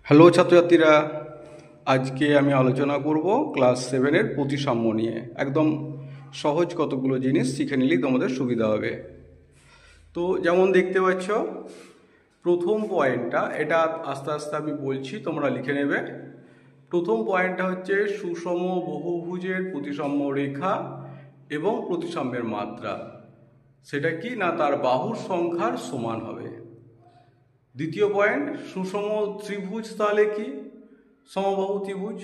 Hello ছাত্রছাত্রীরা, আজকে আমি আলোচনা করব ক্লাস 7-এর প্রতিসাম্য নিয়ে। একদম সহজ কতগুলো জিনিস শিখে নিলেই তোমাদের সুবিধা হবে। তো যেমন দেখতে পাচ্ছ, প্রথম পয়েন্টটা, এটা আস্তে আস্তে আমি বলছি, তোমরা লিখে নেবে। প্রথম পয়েন্টটা হচ্ছে সুষম বহুভুজের প্রতিসাম্য রেখা এবং প্রতিসাম্যের মাত্রা। সেটা কি না, তার বাহুর সংখ্যার সমান হবে। দ্বিতীয় পয়েন্ট, সুষম ত্রিভুজ তাহলে কি? সমবাহু ত্রিভুজ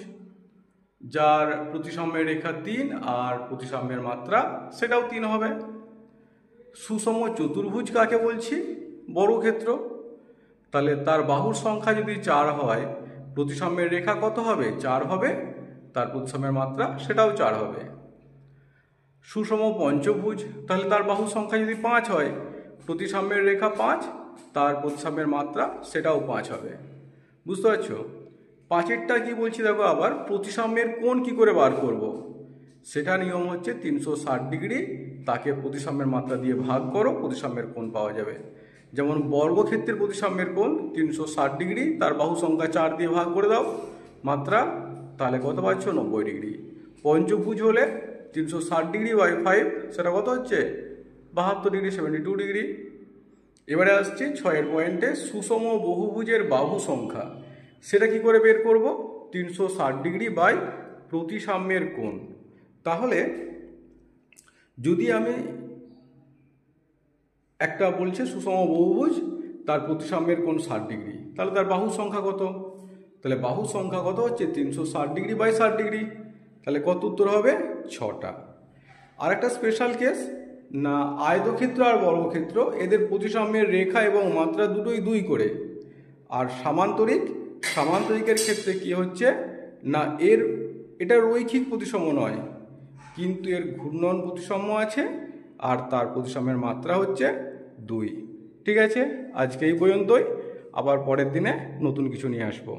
যার প্রতিসাম্যের রেখা 3 আর প্রতিসাম্যের মাত্রা সেটাও 3 হবে। সুষম চতুর্ভুজ কাকে বলছি? বর্গক্ষেত্র। তাহলে তার বাহুর সংখ্যা যদি 4 হয়, প্রতিসাম্যের রেখা কত হবে? 4 হবে, তার প্রতিসাম্যের মাত্রা সেটাও 4 হবে। সুষম পঞ্চভুজ, তাহলে তার বাহুর সংখ্যা যদি 5 হয়, প্রতিসাম্যের রেখা 5, তার প্রতিসাম্যের মাত্রা সেটাও 5 হবে। বুঝতে পারছো? পাঁচেরটা কি বলছি দেখো, আবার প্রতিসাম্যের কোণ কি করে বার করব? সেটা নিয়ম হচ্ছে 360 ডিগ্রি, তাকে প্রতিসাম্যের মাত্রা দিয়ে ভাগ করো, প্রতিসাম্যের কোণ পাওয়া যাবে। যেমন বর্গক্ষেত্রের প্রতিসাম্যের কোণ 360 ডিগ্রি, তার বাহু সংখ্যা 4 দিয়ে ভাগ করে দাও মাত্রা, তাহলে কত পাচ্ছ? 90 ডিগ্রি। পঞ্চভুজ হলে 360 ডিগ্রি বাই 5, সেটা কত হচ্ছে? 72 ডিগ্রি, 72 ডিগ্রি। এবারে আসছি 6-এর পয়েন্টে, সুষম বহুভুজের বাহু সংখ্যা। সেটা কি করে বের করব? 360 ডিগ্রি বাই প্রতিসাম্যের কোণ। তাহলে যদি আমি একটা বলছে সুষম বহুভুজ, তার প্রতিসাম্যের কোণ 60 ডিগ্রি, তাহলে তার বাহু সংখ্যা কত? তাহলে বাহু সংখ্যা কত হচ্ছে? 360 ডিগ্রি বাই 60 ডিগ্রি। তাহলে কত উত্তর হবে? 6টা। আর একটা স্পেশাল কেস না, আয়তক্ষেত্র আর বর্গক্ষেত্র এদের প্রতিসাম্যের রেখা এবং মাত্রা দুটোই 2 করে। আর সামান্তরিকের ক্ষেত্রে কি হচ্ছে না, এটা রৈখিক প্রতিসাম্য নয়, কিন্তু এর ঘূর্ণন প্রতিসাম্য আছে, আর তার প্রতিসাম্যের মাত্রা হচ্ছে 2। ঠিক আছে, আজকে এই পর্যন্তই। আবার পরের দিনে নতুন কিছু নিয়ে আসবো।